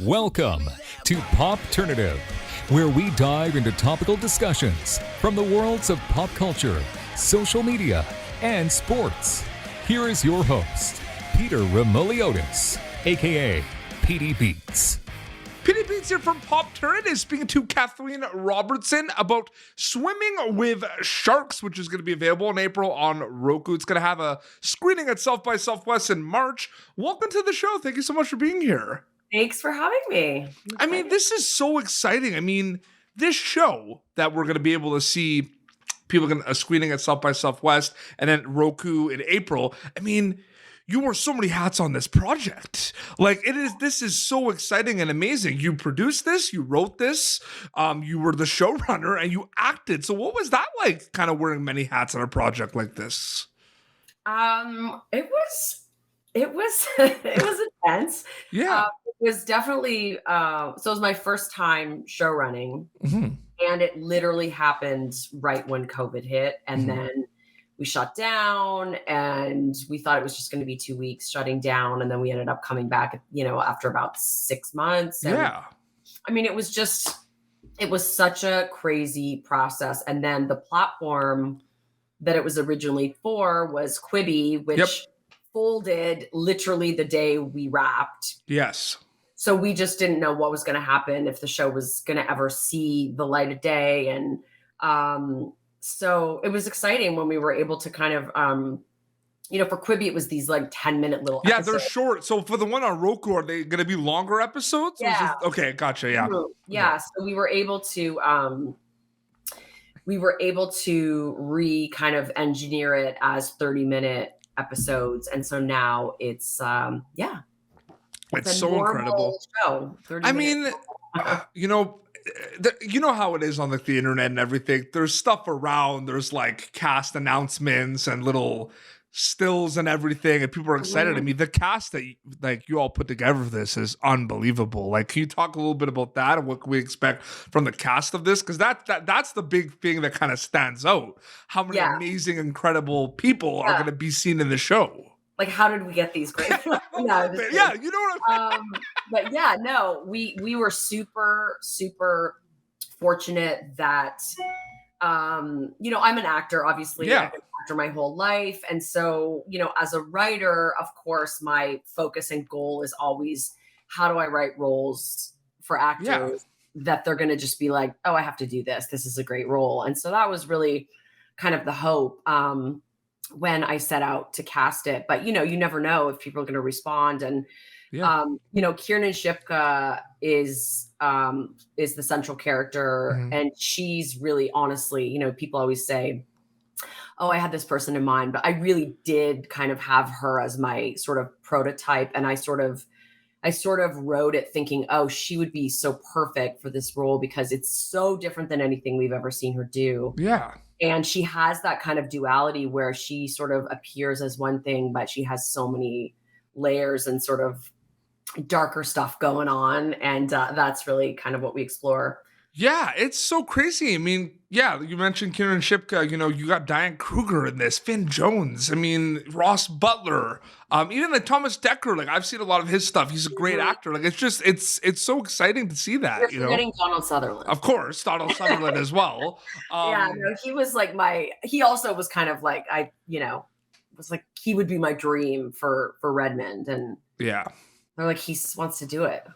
Welcome to Popternative, where we dive into topical discussions from the worlds of pop culture, social media, and sports. Here is your host, Peter Remoliotis, aka PD Beats. PD Beats here from Popternative, speaking to Kathleen Robertson about Swimming with Sharks, which is going to be available in April on Roku. It's going to have a screening at South by Southwest in March. Welcome to the show. Thank you so much for being here. Thanks for having me. I mean, this is so exciting. I mean, this show that we're going to be able to see people can a screening at South by Southwest and then Roku in April. I mean, you wore so many hats on this project. This is so exciting and amazing. You produced this, you wrote this, you were the showrunner, and you acted. So what was that like, kind of wearing many hats on a project like this? It was intense. Yeah. It was definitely so it was my first time show running, and it literally happened right when COVID hit, and then we shut down, and we thought it was just going to be 2 weeks shutting down, and then we ended up coming back, after about 6 months. And, I mean, it was such a crazy process, and then the platform that it was originally for was Quibi, which folded literally the day we wrapped. Yes. So we just didn't know what was going to happen, if the show was going to ever see the light of day. And so it was exciting when we were able to kind of, for Quibi, it was these like 10-minute little episodes. They're short. So for the one on Roku, are they going to be longer episodes? Yeah. Okay, gotcha. Yeah. Yeah. So we were able to kind of engineer it as 30-minute episodes, and so now it's it's so incredible show, I mean you know how it is on like the internet and everything. There's stuff around, there's like cast announcements and little stills and everything, and people are excited. I mean, the cast that you all put together for this is unbelievable. Like, can you talk a little bit about that and what can we expect from the cast of this? Because that's the big thing that kind of stands out. How many amazing, incredible people are going to be seen in the show? Like, how did we get these great? You know what I mean. But yeah, no, we were super, super fortunate that I'm an actor, obviously. I've been an actor my whole life. And so, as a writer, of course, my focus and goal is always, how do I write roles for actors that they're going to just be like, oh, I have to do this. This is a great role. And so that was really kind of the hope when I set out to cast it. But, you never know if people are going to respond. And, Kiernan Shipka is the central character, and she's really, honestly, people always say, oh, I had this person in mind, but I really did kind of have her as my sort of prototype. And I sort of wrote it thinking, oh, she would be so perfect for this role because it's so different than anything we've ever seen her do. Yeah. And she has that kind of duality where she sort of appears as one thing, but she has so many layers and sort of darker stuff going on. And that's really kind of what we explore. Yeah, it's so crazy. I mean, you mentioned Kieran Shipka, you got Diane Kruger in this, Finn Jones, I mean, Ross Butler, even like Thomas Dekker. Like, I've seen a lot of his stuff. He's a great actor. Like, it's so exciting to see that. You're forgetting Donald Sutherland. Of course, Donald Sutherland as well. He was like he also was kind of like, was like, he would be my dream for Redmond. And they're like, he wants to do it.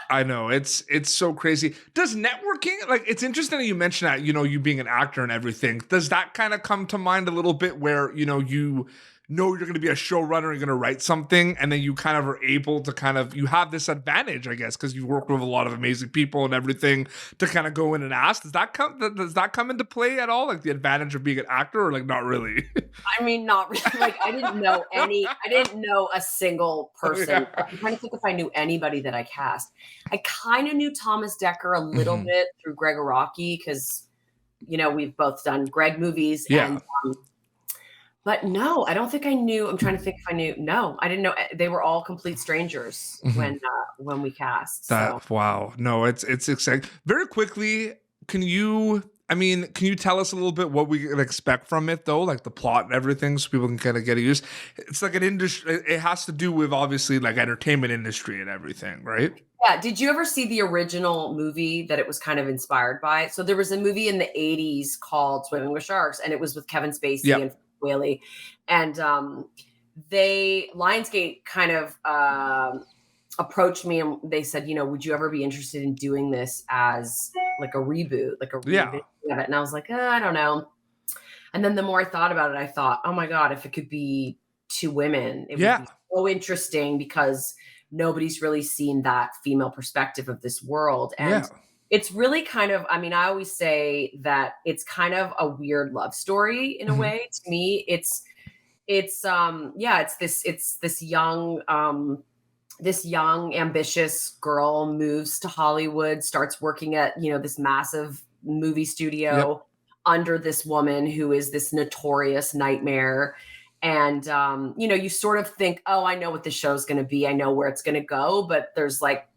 I know, it's so crazy. Does networking, like, it's interesting that you mentioned that, you being an actor and everything. Does that kind of come to mind a little bit where, you know you're going to be a showrunner, you're going to write something, and then you kind of are able to you have this advantage, I guess, because you've worked with a lot of amazing people and everything to kind of go in and ask. Does that come into play at all? Like, the advantage of being an actor, or like not really? I mean, not really. Like, I didn't know a single person. Yeah. I'm trying to think if I knew anybody that I cast. I kind of knew Thomas Dekker a little bit through Greg Araki, because, we've both done Greg movies. Yeah. And, but no, I don't think I knew. I'm trying to think if I knew. No, I didn't know. They were all complete strangers when we cast. Wow. No, it's exciting. Very quickly, can you tell us a little bit what we can expect from it, though, like the plot and everything, so people can kind of get used? It's like an industry. It has to do with, obviously, like entertainment industry and everything, right? Yeah. Did you ever see the original movie that it was kind of inspired by? So there was a movie in the 80s called Swimming with Sharks, and it was with Kevin Spacey and Whaley. And Lionsgate kind of approached me and they said, would you ever be interested in doing this as like a reboot, like a reboot of it? And I was like, I don't know. And then the more I thought about it, I thought, oh my God, if it could be two women, it would be so interesting because nobody's really seen that female perspective of this world. And it's really kind of, I always say that it's kind of a weird love story in a way. To me, it's this young, ambitious girl moves to Hollywood, starts working at, this massive movie studio under this woman who is this notorious nightmare. And, you sort of think, oh, I know what the show's going to be. I know where it's going to go. But there's like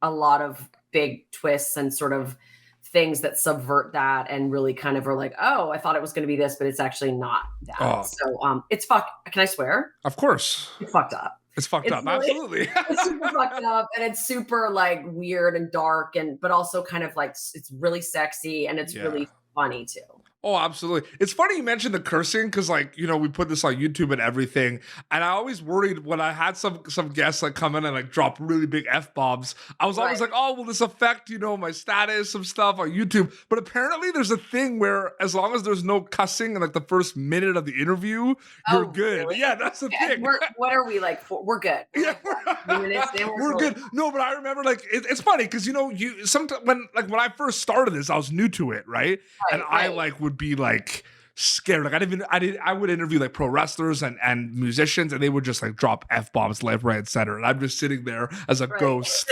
a lot of big twists and sort of things that subvert that and really kind of are like, oh, I thought it was going to be this, but it's actually not that. So it's Can I swear? Of course. It's fucked up. It's fucked up. Really, absolutely. It's super fucked up and it's super like weird and dark but also kind of like it's really sexy and it's really funny too. Oh, absolutely. It's funny you mentioned the cursing because, like, we put this on YouTube and everything. And I always worried when I had some guests like come in and like drop really big F-bombs. I was always like, oh, will this affect, my status of stuff on YouTube? But apparently there's a thing where as long as there's no cussing in like the first minute of the interview, you're good. Really? Yeah, that's the thing. What are we like for? We're good. We're good. No, but I remember like it's funny because you sometimes when I first started this, I was new to it, right? I like would be like scared. Like I would interview like pro wrestlers and musicians and they would just like drop F-bombs left, right, center. And I'm just sitting there as a ghost,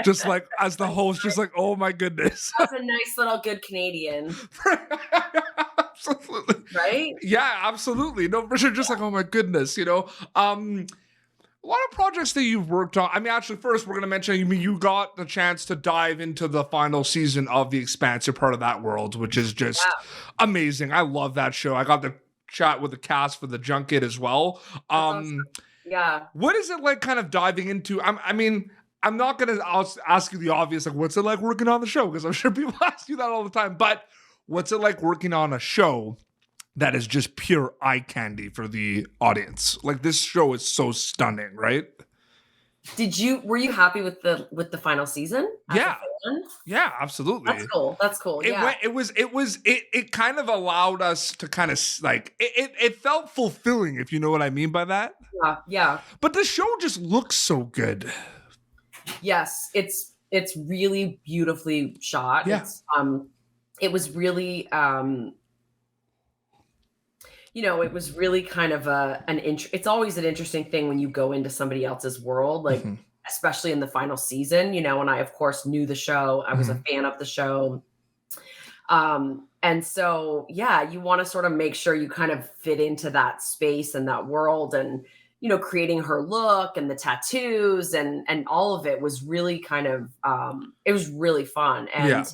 just like as the host, just like, oh my goodness. That's a nice little good Canadian. Absolutely. Right? Yeah, absolutely. No, for sure. Just like, oh my goodness, a lot of projects that you've worked on. Actually, first, we're going to mention, you got the chance to dive into the final season of The Expanse. You're part of that world, which is just amazing. I love that show. I got to chat with the cast for the junket as well. Yeah. What is it like kind of diving into, I'm not going to ask you the obvious, like, what's it like working on the show? Because I'm sure people ask you that all the time. But what's it like working on a show that is just pure eye candy for the audience? Like, this show is so stunning, right? Were you happy with the final season? Yeah. Absolutely. That's cool. It kind of allowed us to kind of like, it felt fulfilling, if you know what I mean by that. Yeah. But the show just looks so good. Yes. It's really beautifully shot. Yeah. It was really, it was really kind of it's always an interesting thing when you go into somebody else's world, like especially in the final season, and I of course knew the show. I was a fan of the show. And so, you want to sort of make sure you kind of fit into that space and that world and, creating her look and the tattoos and all of it was really kind of, it was really fun. And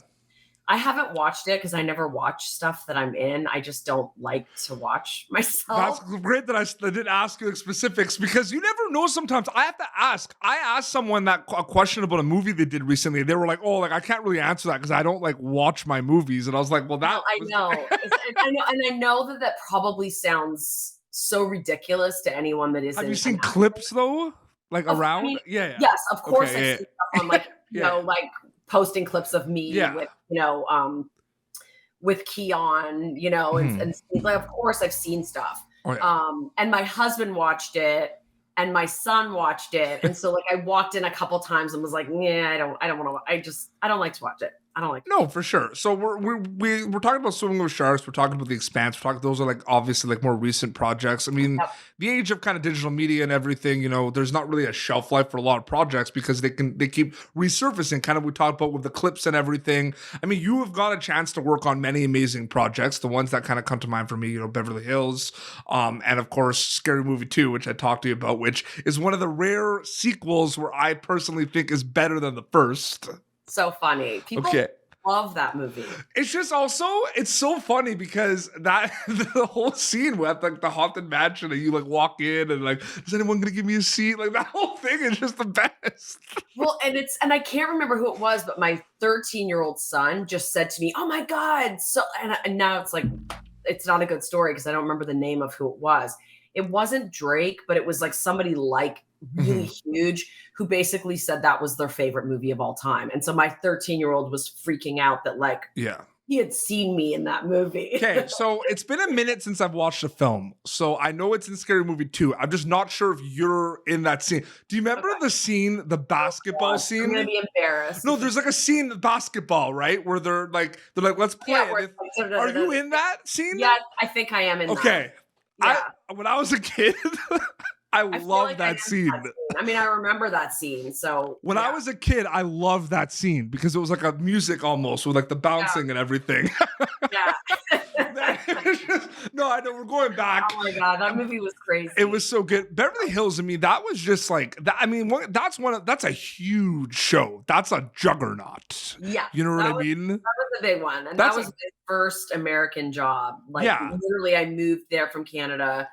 I haven't watched it because I never watch stuff that I'm in. I just don't like to watch myself. That's great that I didn't ask you specifics because you never know sometimes. I have to ask. I asked someone a question about a movie they did recently. They were like, oh, like I can't really answer that because I don't like watch my movies. And I was like, well, that I know. I know. And I know that probably sounds so ridiculous to anyone that isn't. Have you seen clips though? Like around? Yeah. Yes, of course. I've seen stuff on like, like posting clips of me with, with Keon, and like, of course I've seen stuff. And my husband watched it and my son watched it. And so like I walked in a couple times and was like, I don't want to, I don't like to watch it. I don't like. No, for sure. So we're talking about Swimming with Sharks. We're talking about The Expanse. Those are like obviously like more recent projects. The age of kind of digital media and everything. There's not really a shelf life for a lot of projects because they keep resurfacing. Kind of we talked about with the clips and everything. You have got a chance to work on many amazing projects. The ones that kind of come to mind for me, Beverly Hills, and of course Scary Movie 2, which I talked to you about, which is one of the rare sequels where I personally think is better than the first. So funny. love that movie. It's just also, it's so funny because that the whole scene with like the haunted mansion and you like walk in and like, is anyone gonna give me a seat? Like that whole thing is just the best. Well, and I can't remember who it was, but my 13-year-old son just said to me, "Oh my God." So, and now it's like, it's not a good story because I don't remember the name of who it was. It wasn't Drake, but it was like somebody like really huge who basically said that was their favorite movie of all time. And so my 13-year-old was freaking out that like, he had seen me in that movie. Okay, so it's been a minute since I've watched the film. So I know it's in Scary Movie 2. I'm just not sure if you're in that scene. Do you remember the scene, the basketball scene? I'm gonna be embarrassed. No, there's like a scene in basketball, right? Where they're like, let's play it. Are you in that scene? Yeah, I think I am in that. Okay. Yeah. When I was a kid, I love that scene. I mean, I remember that scene. So when I was a kid, I loved that scene because it was like a music almost with like the bouncing and everything. No, I know we're going back. Oh my God, that movie was crazy. It was so good. Beverly Hills, I mean, that was just like that. I mean, that's a huge show. That's a juggernaut. Yeah. You know what I mean? That was a big one. And that was my first American job. Like literally I moved there from Canada.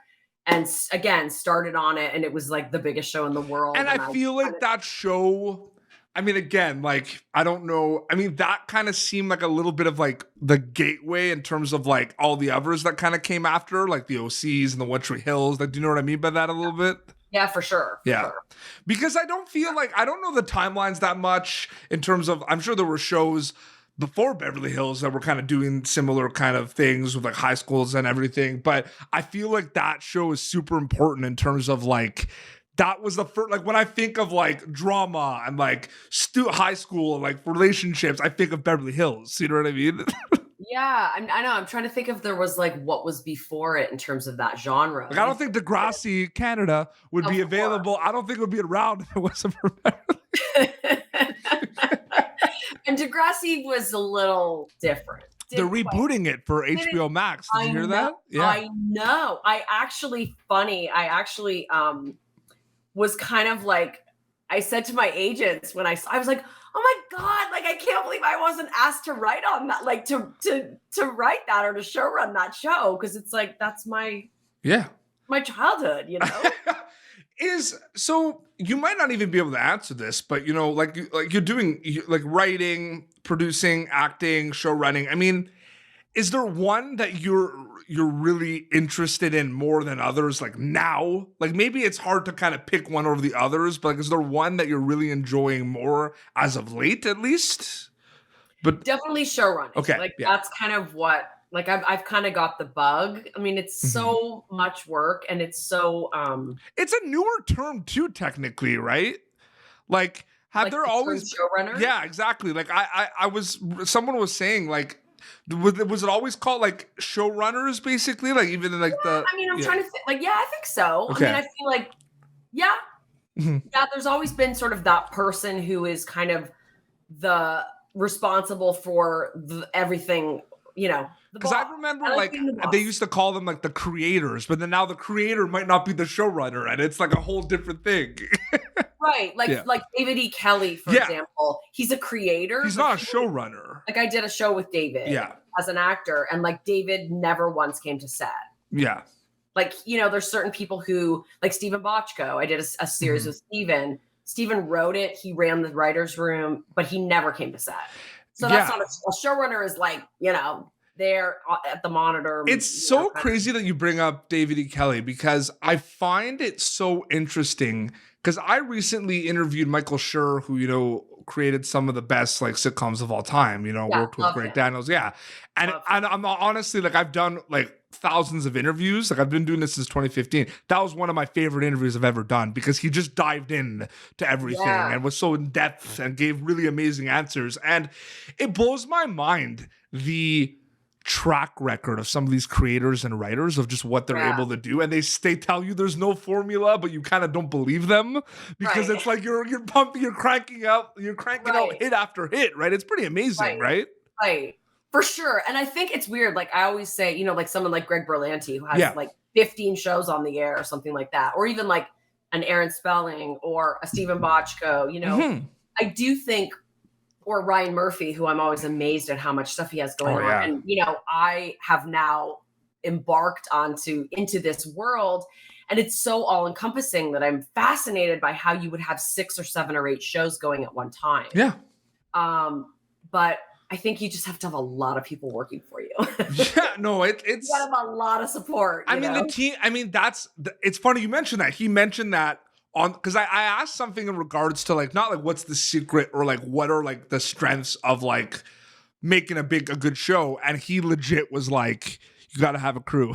And again, started on it, and it was like the biggest show in the world. And I feel like that show, I mean, again, like, I don't know. I mean, that kind of seemed like a little bit of like the gateway in terms of like all the others that kind of came after, like the OCs and the One Tree Hills. Like, do you know what I mean by that a little bit? Yeah, for sure. Because I don't feel like, I don't know the timelines that much in terms of, I'm sure there were shows before Beverly Hills that were kind of doing similar kind of things with like high schools and everything. But I feel like that show is super important in terms of like, that was the first, like when I think of like drama and like high school and like relationships, I think of Beverly Hills. You know what I mean? Yeah, I know. I'm trying to think if there was like what was before it in terms of that genre. Like, I don't think Degrassi Canada would be available. I don't think it would be around if it wasn't for Beverly. And Degrassi was a little different. They're rebooting it for HBO Max. Did you hear that? Yeah, I know. I actually was kind of like, I said to my agents when I was like, oh my God, like I can't believe I wasn't asked to write on that, like to write that or to show run that show, because it's like that's my childhood, you know. So you might not even be able to answer this, but you know, like you're doing like writing, producing, acting, show running. I mean, is there one that you're really interested in more than others? Like now, like maybe it's hard to kind of pick one over the others, but like, is there one that you're really enjoying more as of late, at least? But definitely show running. Okay, like that's kind of what. Like I've kind of got the bug. I mean, it's so much work, and it's so it's a newer term too, technically, right? Like, have there always showrunner? Yeah, exactly. Like someone was saying, like, was it always called like showrunners, basically? Like even in, like the. I mean, I'm trying to think. Like, yeah, I think so. Okay. I mean, I feel like, yeah. There's always been sort of that person who is kind of the responsible for everything. You know, because I remember like they used to call them like the creators, but then now the creator might not be the showrunner, and it's like a whole different thing. Right. Like David E. Kelly, for example, he's a creator. He's not a showrunner. Like I did a show with David as an actor, and like David never once came to set. Yeah. Like, you know, there's certain people who, like Stephen Bochco, I did a series with Stephen. Stephen wrote it. He ran the writer's room, but he never came to set. So that's not a showrunner is like, you know, they're at the monitor. It's so crazy that you bring up David E. Kelly, because I find it so interesting, because I recently interviewed Michael Schur, who, you know, created some of the best like sitcoms of all time, you know, worked with Greg Daniels. Yeah. And I'm honestly, like, I've done like thousands of interviews. Like I've been doing this since 2015. That was one of my favorite interviews I've ever done, because he just dived in to everything and was so in depth and gave really amazing answers. And it blows my mind, the track record of some of these creators and writers of just what they're able to do. And they tell you there's no formula, but you kind of don't believe them, because it's like you're pumping, you're cranking out hit after hit, right? It's pretty amazing, right? Right. For sure. And I think it's weird. Like I always say, you know, like someone like Greg Berlanti, who has like 15 shows on the air or something like that, or even like an Aaron Spelling or a Stephen Bochco, you know, I do think or Ryan Murphy, who I'm always amazed at how much stuff he has going on. Yeah. And, I have now embarked into this world, and it's so all encompassing that I'm fascinated by how you would have 6 or 7 or 8 shows going at one time. Yeah. But I think you just have to have a lot of people working for you. Yeah, no, it's you gotta have a lot of support. The team, it's funny you mentioned that. He mentioned that because I asked something in regards to like, not like what's the secret or like what are like the strengths of like making a good show. And he legit was like, you got to have a crew.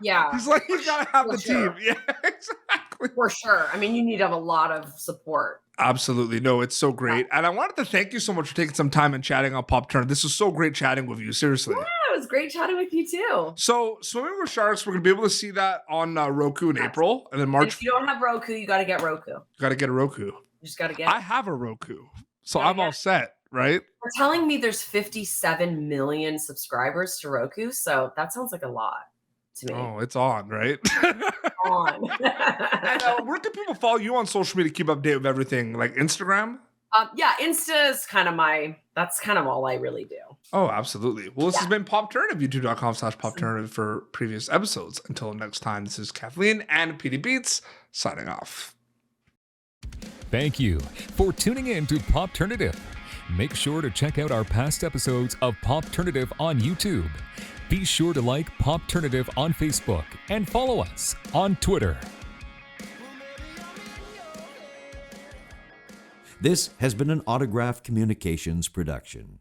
Yeah. He's like, you got to have the team. Yeah, exactly. For sure. I mean, you need to have a lot of support. Absolutely. No, it's so great. And I wanted to thank you so much for taking some time and chatting on Pop Turn. This was so great chatting with you. Seriously. Yeah, it was great chatting with you too. So Swimming with Sharks, we're going to be able to see that on Roku in April. And then March. And if you don't have Roku, you got to get Roku. You got to get a Roku. You just got to get it. I have a Roku. So I'm all set, right? They're telling me there's 57 million subscribers to Roku. So that sounds like a lot to me. Oh, it's on, right? On. And where can people follow you on social media to keep update with everything? Like Instagram? Yeah, Insta is kind of that's kind of all I really do. Oh, absolutely. Well, this has been Popternative, youtube.com/Popternative for previous episodes. Until next time, this is Kathleen and PD Beats signing off. Thank you for tuning in to Popternative. Make sure to check out our past episodes of Popternative on YouTube. Be sure to like Popternative on Facebook and follow us on Twitter. This has been an Autograph Communications production.